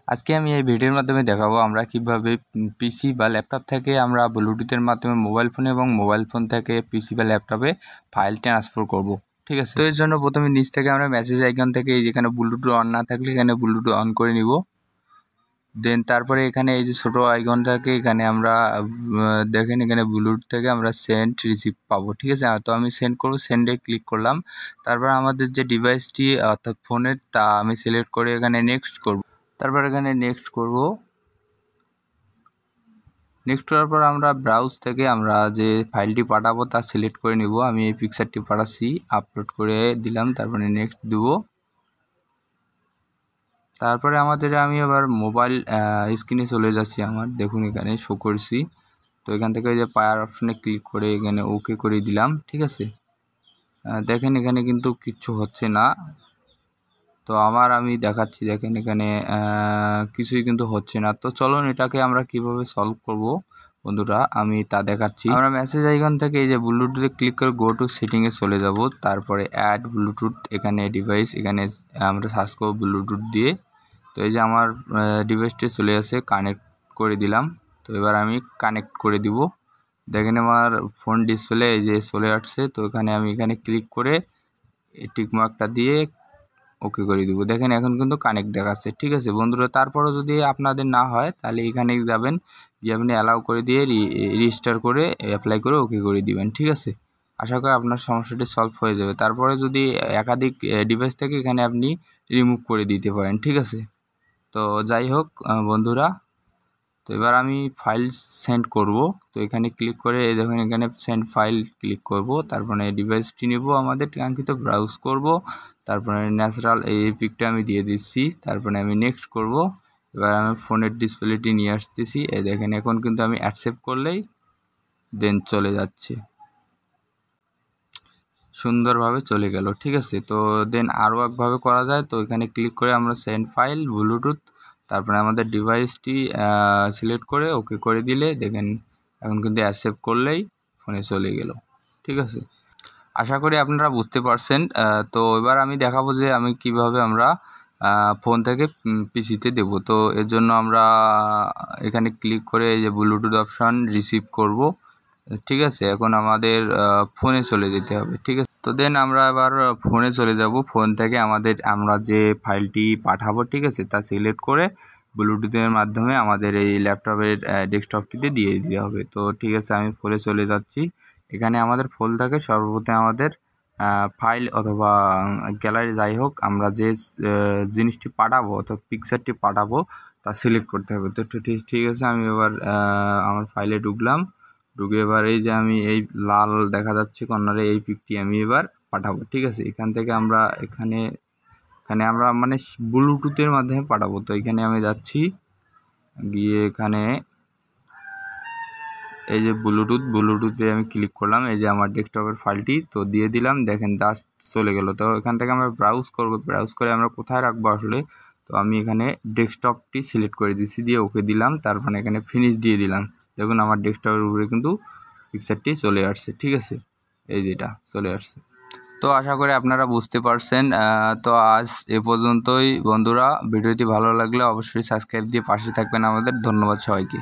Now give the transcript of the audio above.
আজকে আমি এই ভিডিওর মাধ্যমে দেখাবো আমরা কিভাবে পিসি বা ল্যাপটপ থেকে আমরা ব্লুটুথের মাধ্যমে মোবাইল ফোনে এবং মোবাইল ফোন থেকে পিসি বা ল্যাপটপে ফাইল ট্রান্সফার করব। ঠিক আছে, তো এর জন্য প্রথমে নিচ থেকে আমরা মেসেজ আইকন থেকে এই যেখানে ব্লুটুথ অন না থাকলে এখানে ব্লুটুথ অন করে নিব। দেন তারপরে এখানে এই যে ছোটো আইকন থাকে এখানে আমরা দেখেন এখানে ব্লুটুথ থেকে আমরা সেন্ড রিসিভ পাবো। ঠিক আছে, তো আমি সেন্ড করব, সেন্ডে ক্লিক করলাম। তারপর আমাদের যে ডিভাইসটি অর্থাৎ ফোনের তা আমি সিলেক্ট করে এখানে নেক্সট করব। তারপর এখানে নেক্সট করব। নেক্সট করার পর আমরা ব্রাউজ থেকে আমরা যে ফাইলটি পাঠাবো তা সিলেক্ট করে নিব। আমি এই পিকচারটি পাঠাচ্ছি, আপলোড করে দিলাম, তারপরে নেক্সট দেব। তারপরে আমি আবার মোবাইল স্ক্রিনে চলে যাচ্ছি। আমার দেখুন এখানে শো করছি, তো এখান থেকে যে পায়ার অপশনে ক্লিক করে এখানে ওকে করে দিলাম। ঠিক আছে, দেখেন এখানে কিন্তু কিচ্ছু হচ্ছে না। তো আমি দেখাচ্ছি, দেখেন এখানে কিছুই কিন্তু হচ্ছে না। তো চলুন এটাকে আমরা কিভাবে সলভ করব বন্ধুরা, আমি তা দেখাচ্ছি। আমরা মেসেজ আইকন থেকে এই যে ব্লুটুথে ক্লিক করে গো টু সেটিংয়ে চলে যাব। তারপরে অ্যাড ব্লুটুথ, এখানে ডিভাইস, এখানে আমরা সার্চ করব ব্লুটুথ দিয়ে। তো এই যে আমার ডিভাইসটি চলে আসে, কানেক্ট করে দিলাম। তো এবার আমি কানেক্ট করে দিব। দেখেন আমার ফোন ডিসপ্লে এই যে চলে আসছে। তো আমি এখানে ক্লিক করে টিক মার্কটা দিয়ে ওকে করে দিব। দেখেন এখন কিন্তু কানেক্ট দেখাচ্ছে। ঠিক আছে বন্ধুরা, তারপরও যদি আপনাদের না হয় তাহলে এখানে যাবেন, গিয়ে আপনি অ্যালাউ করে দিয়ে রেজিস্টার করে অ্যাপ্লাই করে ওকে করে দিবেন। ঠিক আছে, আশা করি আপনার সমস্যাটি সলভ হয়ে যাবে। তারপরে যদি একাধিক ডিভাইস থেকে এখানে আপনি রিমুভ করে দিতে পারেন। ঠিক আছে, তো যাই হোক বন্ধুরা, তো এবার আমি ফাইল সেন্ড করব। তো এখানে ক্লিক করে এই দেখুন এখানে সেন্ড ফাইল ক্লিক করব। তারপরে ডিভাইসটি নেব, আমাদের কাঙ্ক্ষিত ব্রাউজ করব। তারপরে ন্যাচারাল এই পিকটা আমি দিয়ে দিচ্ছি। তারপরে আমি নেক্সট করব। এবার আমি ফোনের ডিসপ্লেটি নিয়ে আসতেছি। এই দেখেন এখন কিন্তু আমি অ্যাকসেপ্ট করলেই দেন চলে যাচ্ছে, সুন্দরভাবে চলে গেল। ঠিক আছে, তো দেন আরও একভাবে করা যায়। তো এখানে ক্লিক করে আমরা সেন্ড ফাইল ব্লুটুথ, তারপরে আমাদের ডিভাইসটি সিলেক্ট করে ওকে করে দিলে দেখেন এখন কিন্তু অ্যাকসেপ্ট করলেই ফোনে চলে গেল। ঠিক আছে, আশা করি আপনারা বুঝতে পারছেন। তো এবার আমি দেখাবো যে আমি কিভাবে আমরা ফোন থেকে পিসিতে দেব। তো এর জন্য আমরা এখানে ক্লিক করে এই যে ব্লুটুথ অপশান রিসিভ করব। ঠিক আছে, এখন আমাদের ফোনে চলে যেতে হবে। ঠিক আছে, তো দেন আমরা এবার ফোনে চলে যাব। ফোন থেকে আমরা যে ফাইলটি পাঠাবো, ঠিক আছে, তা সিলেক্ট করে ব্লুটুথের মাধ্যমে আমাদের এই ল্যাপটপের ডেস্কটপটিতে দিয়ে দিতে হবে। তো ঠিক আছে, আমি ফোনে চলে যাচ্ছি। এখানে আমাদের ফোন থাকে, সর্বপ্রথমে আমাদের ফাইল অথবা গ্যালারি যাই হোক আমরা যে জিনিসটি পাঠাবো অথবা পিকচারটি পাঠাবো তা সিলেক্ট করতে হবে। তো ঠিক আছে, আমি এবার আমার ফাইলে ঢুকলাম। ঢুকে এবার এই যে আমি এই লাল দেখা যাচ্ছে কর্নারে এই পিকটি আমি এবার পাঠাবো। ঠিক আছে, এখান থেকে আমরা এখানে আমরা মানে ব্লুটুথের মাধ্যমে পাঠাবো। তো এখানে আমি যাচ্ছি, গিয়ে এখানে এই যে ব্লুটুথে আমি ক্লিক করলাম। এই যে আমার ডেস্কটপের ফাইলটি তো দিয়ে দিলাম, দেখেন জাস্ট চলে গেল। তো এখান থেকে আমরা ব্রাউজ করব, ব্রাউজ করে আমরা কোথায় রাখবো আসলে। তো আমি এখানে ডেস্কটপটি সিলেক্ট করে দিচ্ছি, দিয়ে ওকে দিলাম। তারপরে এখানে ফিনিশ দিয়ে দিলাম। দেখুন আমার ডেস্কটপের উপরে কিন্তু পিকচারটি চলে আসছে। ঠিক আছে, এই যেটা চলে আসছে। তো আশা করি আপনারা বুঝতে পারছেন। তো আজ এ পর্যন্তই বন্ধুরা। ভিডিওটি ভালো লাগলে অবশ্যই সাবস্ক্রাইব দিয়ে পাশে থাকবেন আমাদের। ধন্যবাদ সবাইকে।